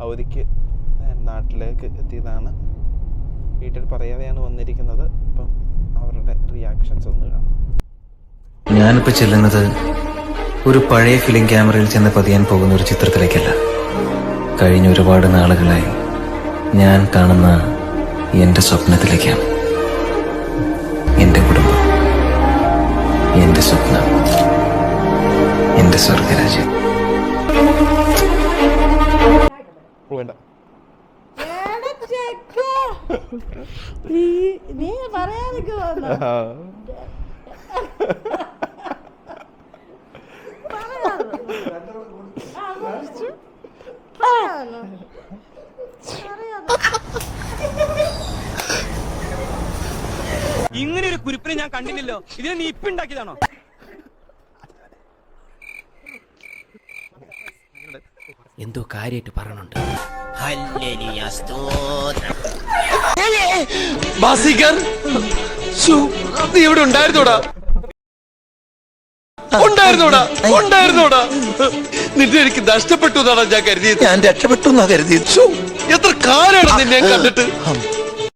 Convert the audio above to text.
അവധിക്ക് നാട്ടിലേക്ക് എത്തിയതാണ്. വീട്ടിൽ പറയാതെയാണ് വന്നിരിക്കുന്നത്. അപ്പം അവരുടെ റിയാക്ഷൻസ് ഒന്ന് കാണാം. ഞാനിപ്പോൾ ചെല്ലുന്നത് ഒരു പഴയ ഫിലിം ക്യാമറയിൽ ചെന്ന് പതിയാൻ പോകുന്ന ഒരു ചിത്രത്തിലേക്കല്ല. കഴിഞ്ഞ ഒരുപാട് നാളുകളായി ഞാൻ കാണുന്ന എൻ്റെ സ്വപ്നത്തിലേക്കാണ്. എൻ്റെ കുടുംബം, എൻ്റെ സ്വപ്നം, എൻ്റെ സ്വർഗരാജ്യം. നീ പറയാതിരിക്കുവാ. ഇങ്ങനെ ഒരു കുരിപ്പിനെ ഞാൻ കണ്ടില്ലല്ലോ. ഇതിനെ നീ ഇപ്പൊ ഉണ്ടാക്കിയതാണോ? എന്തോ കാര്യമായിട്ട് പറയണുണ്ട്. നീ ഇവിടെ ഉണ്ടായിരുന്നോടാ? നിന്നെ എനിക്ക് നഷ്ടപ്പെട്ടു എന്നാണ് ഞാൻ കരുതിയത്. ഞാൻ രക്ഷപ്പെട്ടു എന്നാ കരുതിയത്. എത്ര കാലാണ് നിന്നെ കണ്ടിട്ട്.